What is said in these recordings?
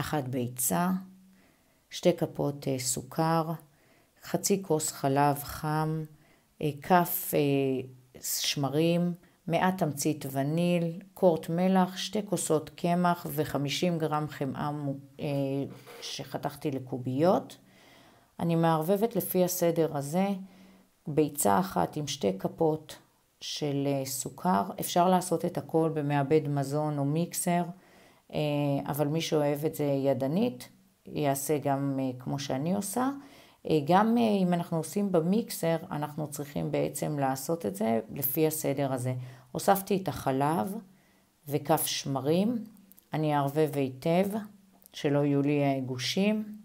1 ביצה, 2 כפות סוכר, חצי כוס חלב חם, כף שמרים, מעט תמצית וניל, קורט מלח, 2 כוסות קמח ו50 גרם חמאה שחתכתי לקוביות. אני מערבבת לפי הסדר הזה, ביצה אחת עם 2 כפות של סוכר. אפשר לעשות את הכל במעבד מזון או מיקסר, אבל מי שאוהב את זה ידנית, יעשה גם כמו שאני עושה. גם אם אנחנו עושים במיקסר, אנחנו צריכים בעצם לעשות את זה לפי הסדר הזה. הוספתי את החלב וכף שמרים, אני אערבב היטב, שלא יהיו לי גושים.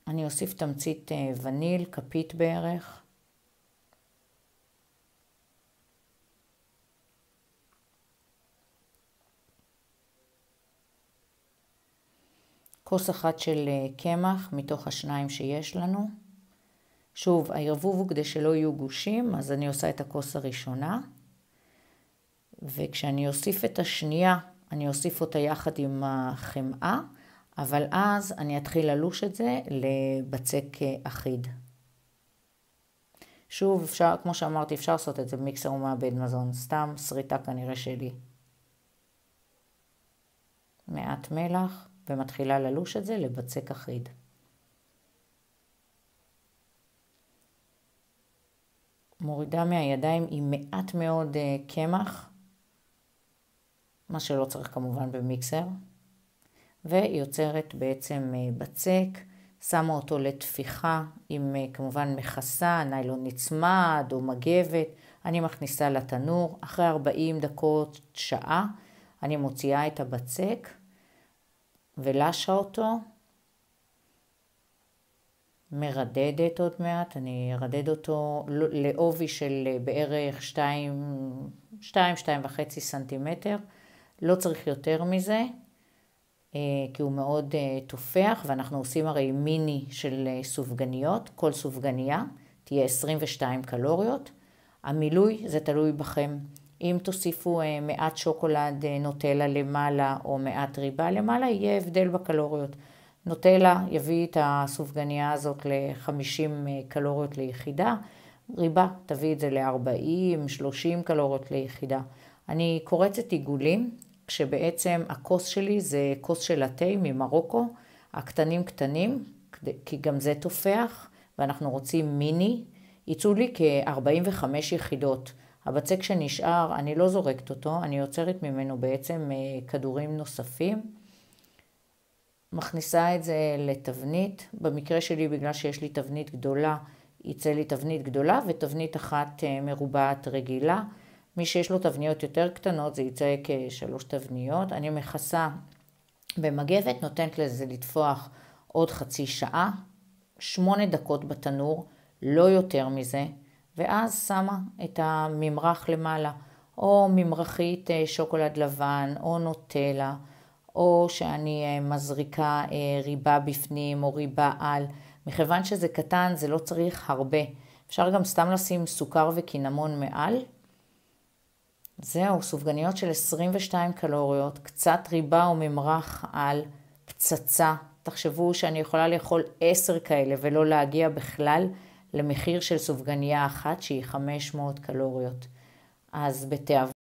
אני אוסיף תמצית וניל, כפית בערך. כוס אחת של קמח מתוך השניים שיש לנו. שוב, הערבוב הוא כדי שלא יהיו גושים, אז אני עושה את הכוס הראשונה. וכשאני אוסיף את השנייה, אני אוסיף אותה יחד עם החמאה, אבל אז אני אתחיל ללוש את זה לבצק אחיד. שוב, אפשר, כמו שאמרתי, אפשר לעשות את זה במיקסר או מעבד מזון, סתם שריטה כנראה שלי. מעט מלח. ומתחילה ללוש את זה לבצק אחיד. מורידה מהידיים עם מעט מאוד קמח, מה שלא צריך כמובן במיקסר, ויוצרת בעצם בצק, שמה אותו לתפיחה עם כמובן מכסה, ניילון נצמד או מגבת, אני מכניסה לתנור, אחרי 40 דקות, שעה, אני מוציאה את הבצק, ולשה אותו, מרדדת עוד מעט, אני ארדד אותו לעובי של בערך 2-2.5 סנטימטר, לא צריך יותר מזה, כי הוא מאוד תופח, ואנחנו עושים הרי מיני של סופגניות, כל סופגניה תהיה 22 קלוריות, המילוי זה תלוי בכם, אם תוסיפו מעט שוקולד נוטלה למעלה או מעט ריבה למעלה, יהיה הבדל בקלוריות. נוטלה יביא את הסופגניה הזאת ל-50 קלוריות ליחידה, ריבה תביא את זה ל-40-30 קלוריות ליחידה. אני קורצת עיגולים, כשבעצם הכוס שלי זה כוס של התה ממרוקו, הקטנים קטנים, כי גם זה תופח, ואנחנו רוצים מיני, יצאו לי כ-45 יחידות. הבצק שנשאר, אני לא זורקת אותו, אני יוצרת ממנו בעצם כדורים נוספים. מכניסה את זה לתבנית, במקרה שלי בגלל שיש לי תבנית גדולה, יצא לי תבנית גדולה ותבנית אחת מרובעת רגילה. מי שיש לו תבניות יותר קטנות זה יצא כ3 תבניות. אני מכסה במגבת, נותנת לזה לתפוח עוד חצי שעה, 8 דקות בתנור, לא יותר מזה. ואז שמה את הממרח למעלה, או ממרחית שוקולד לבן, או נוטלה, או שאני מזריקה ריבה בפנים, או ריבה על. מכיוון שזה קטן, זה לא צריך הרבה. אפשר גם סתם לשים סוכר וקינמון מעל. זהו, סופגניות של 22 קלוריות, קצת ריבה או ממרח על, פצצה. תחשבו שאני יכולה לאכול 10 כאלה, ולא להגיע בכלל למחיר של סופגניה אחת שהיא 500 קלוריות. אז בתיאבון.